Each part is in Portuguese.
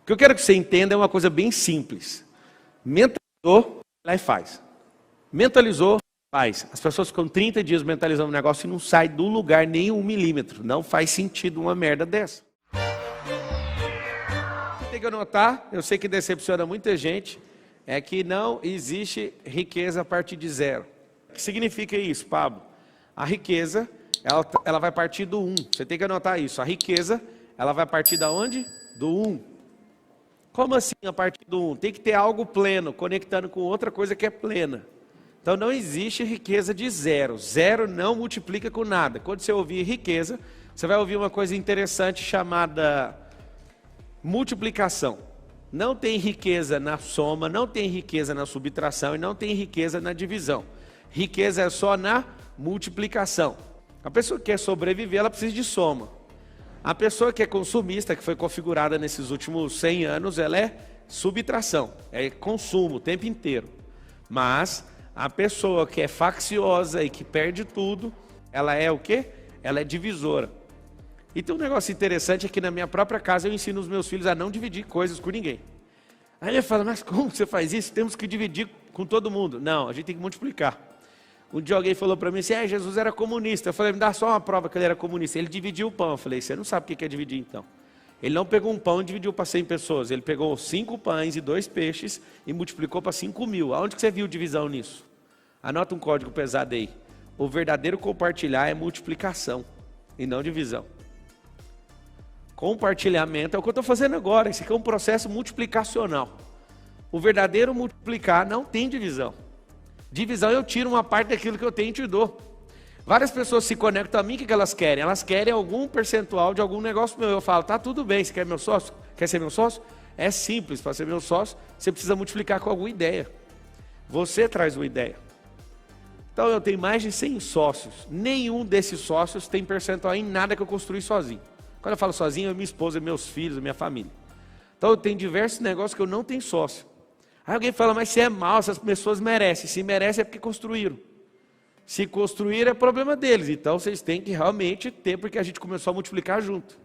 que eu quero que você entenda é uma coisa bem simples. Mentalizou, lá e faz. Mentalizou, faz. As pessoas ficam 30 dias mentalizando o negócio e não sai do lugar nem 1 milímetro. Não faz sentido uma merda dessa. Tem que anotar, eu sei que decepciona muita gente, é que não existe riqueza a partir de zero. O que significa isso, Pablo? A riqueza, ela vai partir do 1. Você tem que anotar isso. A riqueza, ela vai partir da onde? Do 1. Como assim a partir do 1? Tem que ter algo pleno, conectando com outra coisa que é plena. Então não existe riqueza de zero. Zero não multiplica com nada. Quando você ouvir riqueza, você vai ouvir uma coisa interessante chamada multiplicação. Não tem riqueza na soma, não tem riqueza na subtração e não tem riqueza na divisão. Riqueza é só na multiplicação. A pessoa que quer sobreviver, ela precisa de soma. A pessoa que é consumista, que foi configurada nesses últimos 100 anos, ela é subtração, é consumo o tempo inteiro. Mas a pessoa que é facciosa e que perde tudo, ela é o quê? Ela é divisora. E tem um negócio interessante é que na minha própria casa eu ensino os meus filhos a não dividir coisas com ninguém. Aí ele fala, mas como você faz isso? Temos que dividir com todo mundo. Não, a gente tem que multiplicar. Um dia alguém falou para mim assim, Jesus era comunista. Eu falei, me dá só uma prova que ele era comunista. Ele dividiu o pão. Eu falei, você não sabe o que é dividir então. Ele não pegou um pão e dividiu para 100 pessoas. Ele pegou 5 pães e 2 peixes e multiplicou para 5.000. Aonde que você viu divisão nisso? Anota um código pesado aí. O verdadeiro compartilhar é multiplicação e não divisão. Compartilhamento é o que eu estou fazendo agora. Esse aqui é um processo multiplicacional. O verdadeiro multiplicar não tem divisão. Divisão eu tiro uma parte daquilo que eu tenho e te dou. Várias pessoas se conectam a mim, o que elas querem? Elas querem algum percentual de algum negócio meu. Eu falo, tá tudo bem, você quer meu sócio? Quer ser meu sócio? É simples, para ser meu sócio, você precisa multiplicar com alguma ideia. Você traz uma ideia. Então eu tenho mais de 100 sócios. Nenhum desses sócios tem percentual em nada que eu construí sozinho. Quando eu falo sozinho, é minha esposa, meus filhos, minha família. Então eu tenho diversos negócios que eu não tenho sócio. Aí alguém fala, mas se é mal, essas pessoas merecem. Se merecem é porque construíram. Se construíram é problema deles. Então vocês têm que realmente ter, porque a gente começou a multiplicar junto.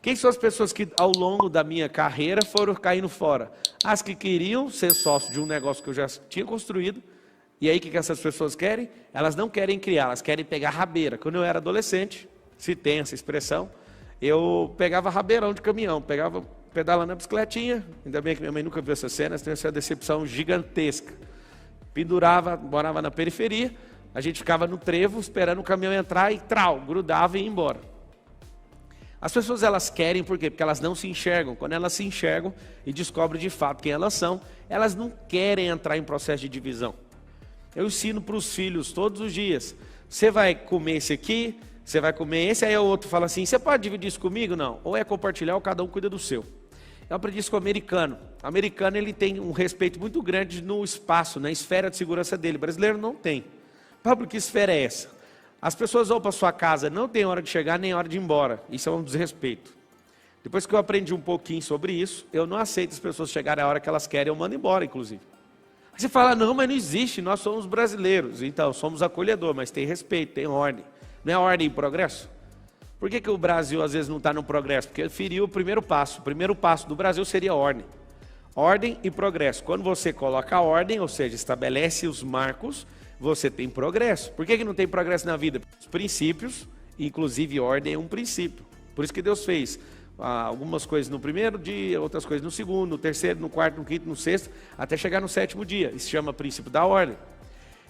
Quem são as pessoas que ao longo da minha carreira foram caindo fora? As que queriam ser sócio de um negócio que eu já tinha construído. E aí o que essas pessoas querem? Elas não querem criar, elas querem pegar rabeira. Quando eu era adolescente, se tem essa expressão, eu pegava rabeirão de caminhão, pegava pedalando na bicicletinha, ainda bem que minha mãe nunca viu essa cena, tem essa decepção gigantesca. Pendurava, morava na periferia, a gente ficava no trevo esperando o caminhão entrar e grudava e ia embora. As pessoas elas querem por quê? Porque elas não se enxergam. Quando elas se enxergam e descobrem de fato quem elas são, elas não querem entrar em processo de divisão. Eu ensino para os filhos todos os dias, você vai comer esse aqui, você vai comer esse, aí o outro fala assim, você pode dividir isso comigo? Não. Ou é compartilhar ou cada um cuida do seu. Eu aprendi isso com o americano. O americano ele tem um respeito muito grande no espaço, na esfera de segurança dele. O brasileiro não tem. Pablo, que esfera é essa? As pessoas vão para sua casa, não tem hora de chegar nem hora de ir embora. Isso é um desrespeito. Depois que eu aprendi um pouquinho sobre isso, eu não aceito as pessoas chegarem a hora que elas querem, eu mando embora, inclusive. Aí você fala, não, mas não existe, nós somos brasileiros. Então, somos acolhedor, mas tem respeito, tem ordem. Não é ordem e progresso? Por que o Brasil às vezes não está no progresso? Porque feriu o primeiro passo. O primeiro passo do Brasil seria ordem. Ordem e progresso. Quando você coloca a ordem, ou seja, estabelece os marcos, você tem progresso. Por que não tem progresso na vida? Os princípios, inclusive ordem é um princípio. Por isso que Deus fez algumas coisas no primeiro dia, outras coisas no segundo, no terceiro, no quarto, no quinto, no sexto, até chegar no 7º dia. Isso se chama princípio da ordem.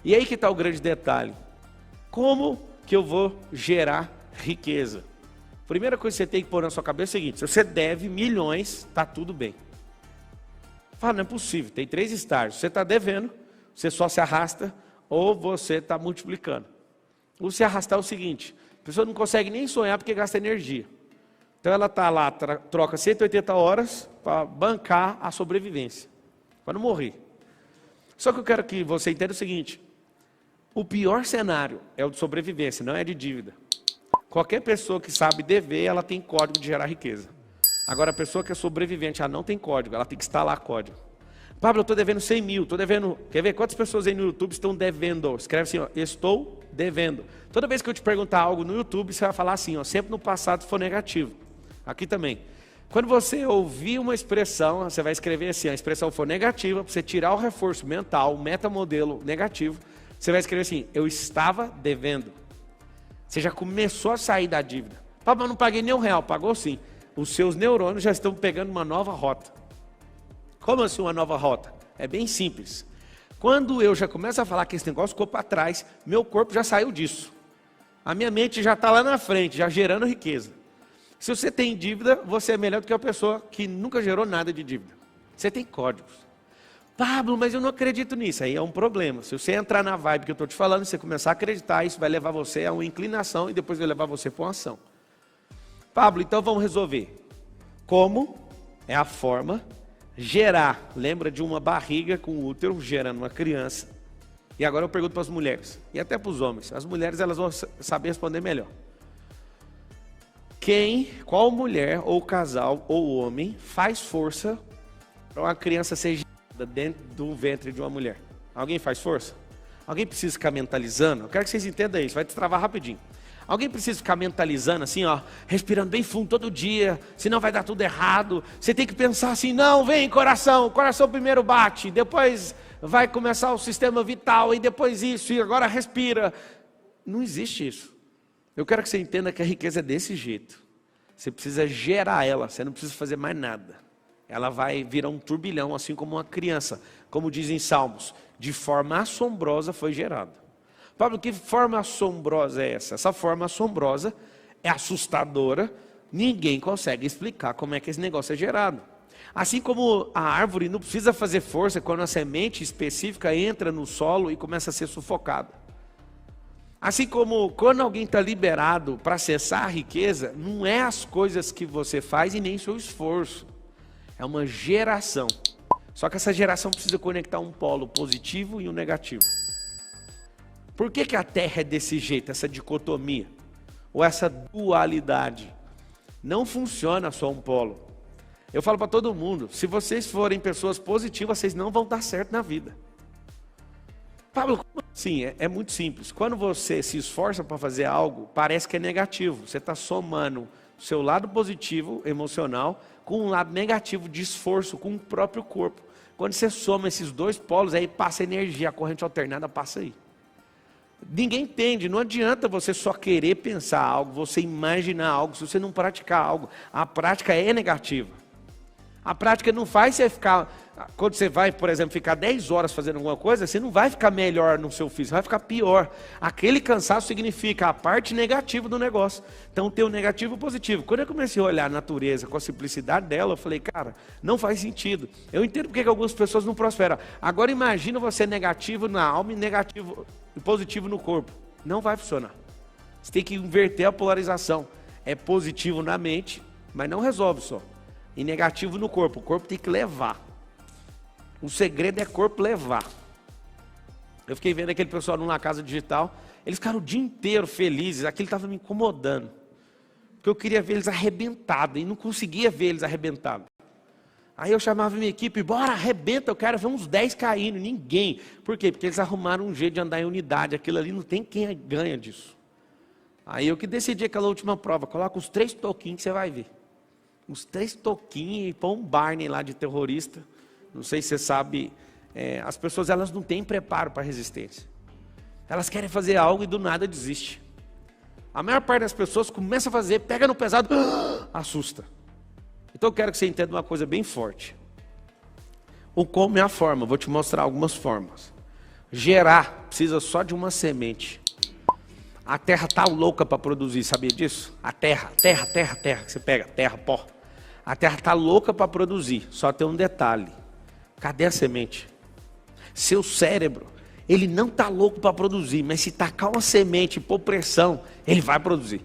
E aí que está o grande detalhe. Como que eu vou gerar riqueza? Primeira coisa que você tem que pôr na sua cabeça é o seguinte, se você deve milhões, está tudo bem. Fala, não é possível, tem 3 estágios. Você está devendo, você só se arrasta ou você está multiplicando. O se arrastar é o seguinte, a pessoa não consegue nem sonhar porque gasta energia. Então ela está lá, troca 180 horas para bancar a sobrevivência, para não morrer. Só que eu quero que você entenda o seguinte, o pior cenário é o de sobrevivência, não é de dívida. Qualquer pessoa que sabe dever, ela tem código de gerar riqueza. Agora, a pessoa que é sobrevivente, ela não tem código, ela tem que instalar código. Pablo, eu estou devendo 100 mil, estou devendo... Quer ver quantas pessoas aí no YouTube estão devendo? Escreve assim, ó, estou devendo. Toda vez que eu te perguntar algo no YouTube, você vai falar assim, ó, sempre no passado se for negativo. Aqui também. Quando você ouvir uma expressão, você vai escrever assim, a expressão for negativa, para você tirar o reforço mental, o metamodelo negativo, você vai escrever assim, eu estava devendo. Você já começou a sair da dívida. Pablo, eu não paguei nem R$1, pagou sim. Os seus neurônios já estão pegando uma nova rota. Como assim uma nova rota? É bem simples. Quando eu já começo a falar que esse negócio ficou para trás, meu corpo já saiu disso. A minha mente já está lá na frente, já gerando riqueza. Se você tem dívida, você é melhor do que a pessoa que nunca gerou nada de dívida. Você tem códigos. Pablo, mas eu não acredito nisso. Aí é um problema. Se você entrar na vibe que eu estou te falando, você começar a acreditar, isso vai levar você a uma inclinação e depois vai levar você para uma ação. Pablo, então vamos resolver. Como é a forma gerar. Lembra de uma barriga com útero gerando uma criança. E agora eu pergunto para as mulheres, e até para os homens. As mulheres elas vão saber responder melhor. Qual mulher ou casal ou homem faz força para uma criança ser gerada dentro do ventre de uma mulher? Alguém faz força? Alguém precisa ficar mentalizando? Eu quero que vocês entendam isso, vai destravar rapidinho. Alguém precisa ficar mentalizando assim, ó, respirando bem fundo todo dia, senão vai dar tudo errado. Você tem que pensar assim, não, vem coração, o coração primeiro bate, depois vai começar o sistema vital, e depois isso, e agora respira. Não existe isso. Eu quero que você entenda que a riqueza é desse jeito. Você precisa gerar ela, você não precisa fazer mais nada. Ela vai virar um turbilhão, assim como uma criança. Como dizem Salmos, de forma assombrosa foi gerado. Pablo, que forma assombrosa é essa? Essa forma assombrosa é assustadora, ninguém consegue explicar como é que esse negócio é gerado. Assim como a árvore não precisa fazer força quando a semente específica entra no solo e começa a ser sufocada. Assim como quando alguém está liberado para acessar a riqueza, não é as coisas que você faz e nem seu esforço. É uma geração. Só que essa geração precisa conectar um polo positivo e um negativo. Por que a Terra é desse jeito, essa dicotomia? Ou essa dualidade? Não funciona só um polo. Eu falo para todo mundo, se vocês forem pessoas positivas, vocês não vão dar certo na vida. Pablo, como assim? É muito simples. Quando você se esforça para fazer algo, parece que é negativo. Você está somando o seu lado positivo, emocional, com um lado negativo de esforço, com o próprio corpo. Quando você soma esses dois polos, aí passa energia, a corrente alternada passa aí. Ninguém entende, não adianta você só querer pensar algo, você imaginar algo, se você não praticar algo. A prática é negativa. A prática não faz você ficar, quando você vai, por exemplo, ficar 10 horas fazendo alguma coisa, você não vai ficar melhor no seu físico, vai ficar pior. Aquele cansaço significa a parte negativa do negócio. Então tem o negativo e o positivo. Quando eu comecei a olhar a natureza com a simplicidade dela, eu falei, cara, não faz sentido. Eu entendo porque que algumas pessoas não prosperam. Agora imagina você negativo na alma e negativo e positivo no corpo. Não vai funcionar. Você tem que inverter a polarização. É positivo na mente, mas não resolve só. E negativo no corpo. O corpo tem que levar. O segredo é corpo levar. Eu fiquei vendo aquele pessoal numa casa digital. Eles ficaram o dia inteiro felizes. Aquilo estava me incomodando. Porque eu queria ver eles arrebentados. E não conseguia ver eles arrebentados. Aí eu chamava minha equipe. Bora, arrebenta. Eu quero ver uns 10 caindo. Ninguém. Por quê? Porque eles arrumaram um jeito de andar em unidade. Aquilo ali não tem quem ganha disso. Aí eu que decidi aquela última prova. Coloca os 3 toquinhos que você vai ver. Uns 3 toquinhos e põe um Barney lá de terrorista. Não sei se você sabe, as pessoas elas não têm preparo para resistência. Elas querem fazer algo e do nada desiste. A maior parte das pessoas começa a fazer, pega no pesado, assusta. Então eu quero que você entenda uma coisa bem forte. O como é a forma, vou te mostrar algumas formas. Gerar precisa só de uma semente. A terra está louca para produzir, sabia disso? A terra, que você pega, terra, pó. A terra está louca para produzir, só tem um detalhe. Cadê a semente? Seu cérebro, ele não está louco para produzir, mas se tacar uma semente e pôr pressão, ele vai produzir.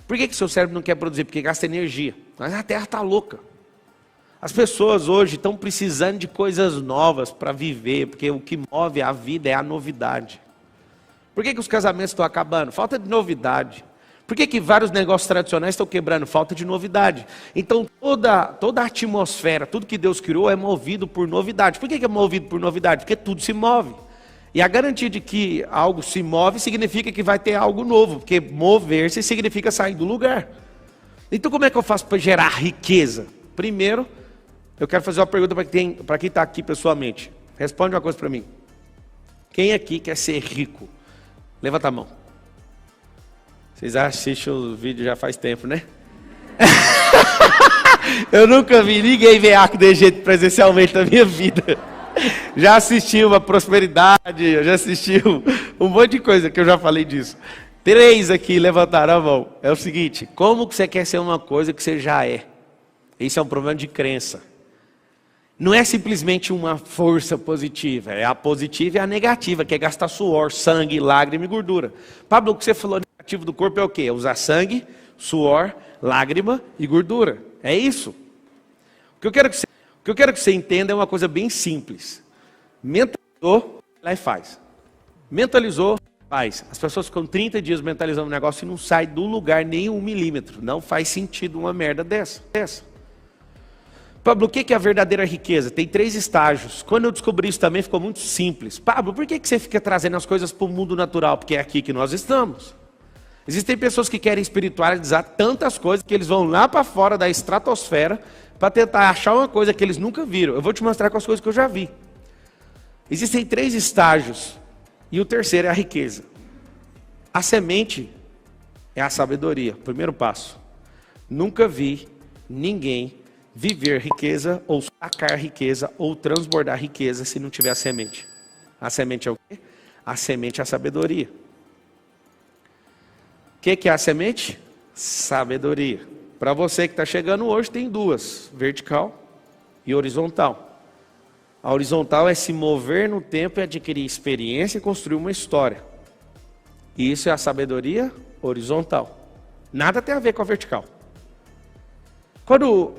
Por que seu cérebro não quer produzir? Porque gasta energia. Mas a terra está louca. As pessoas hoje estão precisando de coisas novas para viver, porque o que move a vida é a novidade. Por que os casamentos estão acabando? Falta de novidade. Por que vários negócios tradicionais estão quebrando? Falta de novidade. Então toda a atmosfera, tudo que Deus criou é movido por novidade. Por que é movido por novidade? Porque tudo se move. E a garantia de que algo se move significa que vai ter algo novo. Porque mover-se significa sair do lugar. Então como é que eu faço para gerar riqueza? Primeiro, eu quero fazer uma pergunta para quem está aqui pessoalmente. Responde uma coisa para mim. Quem aqui quer ser rico? Levanta a mão. Vocês assistem o vídeo já faz tempo, né? Eu nunca vi ninguém veaco de jeito presencialmente na minha vida. Já assisti uma prosperidade, eu já assisti um monte de coisa que eu já falei disso. 3 aqui levantaram a mão. É o seguinte, como que você quer ser uma coisa que você já é? Isso é um problema de crença. Não é simplesmente uma força positiva, é a positiva e a negativa, que é gastar suor, sangue, lágrima e gordura. Pablo, o que você falou negativo do corpo é o quê? É usar sangue, suor, lágrima e gordura. É isso. O que eu quero que você entenda é uma coisa bem simples. Mentalizou, lá e faz. Mentalizou, faz. As pessoas ficam 30 dias mentalizando um negócio e não sai do lugar nem 1 milímetro. Não faz sentido uma merda dessa. Pablo, o que é a verdadeira riqueza? Tem 3 estágios. Quando eu descobri isso também ficou muito simples. Pablo, por que você fica trazendo as coisas para o mundo natural? Porque é aqui que nós estamos. Existem pessoas que querem espiritualizar tantas coisas que eles vão lá para fora da estratosfera para tentar achar uma coisa que eles nunca viram. Eu vou te mostrar com as coisas que eu já vi. Existem 3 estágios e o terceiro é a riqueza. A semente é a sabedoria, primeiro passo. Nunca vi ninguém viver riqueza ou sacar riqueza ou transbordar riqueza se não tiver a semente. A semente é o quê? A semente é a sabedoria. O que é a semente? Sabedoria. Para você que está chegando hoje, tem 2, vertical e horizontal. A horizontal é se mover no tempo e adquirir experiência e construir uma história. E isso é a sabedoria horizontal. Nada tem a ver com a vertical. Quando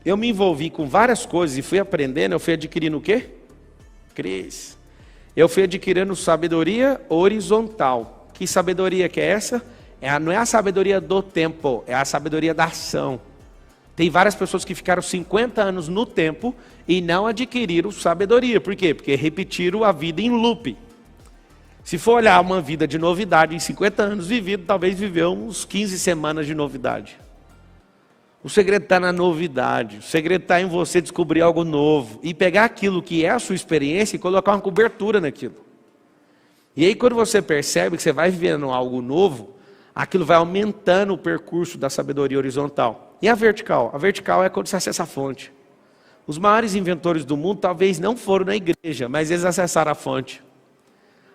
eu me envolvi com várias coisas e fui aprendendo, eu fui adquirindo o quê? Cris. Eu fui adquirindo sabedoria horizontal. Que sabedoria que é essa? Não é a sabedoria do tempo, é a sabedoria da ação. Tem várias pessoas que ficaram 50 anos no tempo e não adquiriram sabedoria. Por quê? Porque repetiram a vida em loop. Se for olhar uma vida de novidade em 50 anos vivido, talvez viveu uns 15 semanas de novidade. O segredo está na novidade. O segredo está em você descobrir algo novo e pegar aquilo que é a sua experiência e colocar uma cobertura naquilo. E aí quando você percebe que você vai vivendo algo novo, aquilo vai aumentando o percurso da sabedoria horizontal. E a vertical? A vertical é quando você acessa a fonte. Os maiores inventores do mundo talvez não foram na igreja, mas eles acessaram a fonte.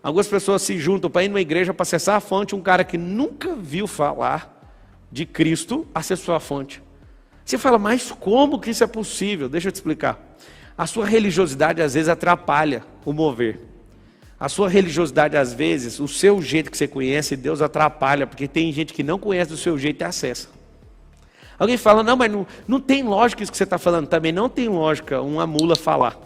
Algumas pessoas se juntam para ir numa igreja para acessar a fonte. Um cara que nunca viu falar de Cristo acessou a fonte. Você fala, mas como que isso é possível? Deixa eu te explicar. A sua religiosidade às vezes atrapalha o mover. A sua religiosidade, às vezes, o seu jeito que você conhece, Deus atrapalha, porque tem gente que não conhece do seu jeito e acessa. Alguém fala, não, mas não tem lógica isso que você está falando. Também não tem lógica uma mula falar.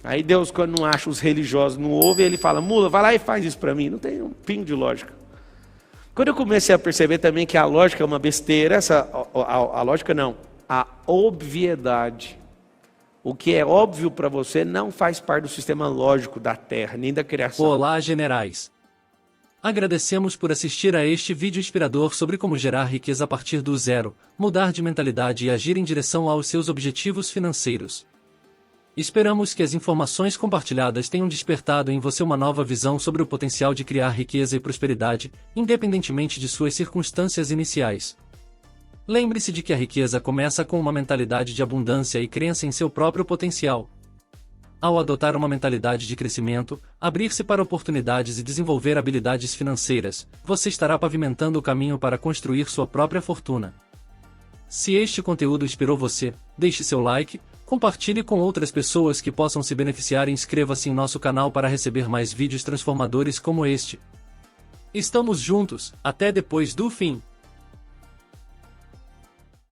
Aí Deus, quando não acha os religiosos, não ouve, ele fala, mula, vai lá e faz isso para mim. Não tem um pingo de lógica. Quando eu comecei a perceber também que a lógica é uma besteira, a lógica não, a obviedade. O que é óbvio para você não faz parte do sistema lógico da Terra, nem da criação. Olá, generais. Agradecemos por assistir a este vídeo inspirador sobre como gerar riqueza a partir do zero, mudar de mentalidade e agir em direção aos seus objetivos financeiros. Esperamos que as informações compartilhadas tenham despertado em você uma nova visão sobre o potencial de criar riqueza e prosperidade, independentemente de suas circunstâncias iniciais. Lembre-se de que a riqueza começa com uma mentalidade de abundância e crença em seu próprio potencial. Ao adotar uma mentalidade de crescimento, abrir-se para oportunidades e desenvolver habilidades financeiras, você estará pavimentando o caminho para construir sua própria fortuna. Se este conteúdo inspirou você, deixe seu like, compartilhe com outras pessoas que possam se beneficiar e inscreva-se em nosso canal para receber mais vídeos transformadores como este. Estamos juntos, até depois do fim.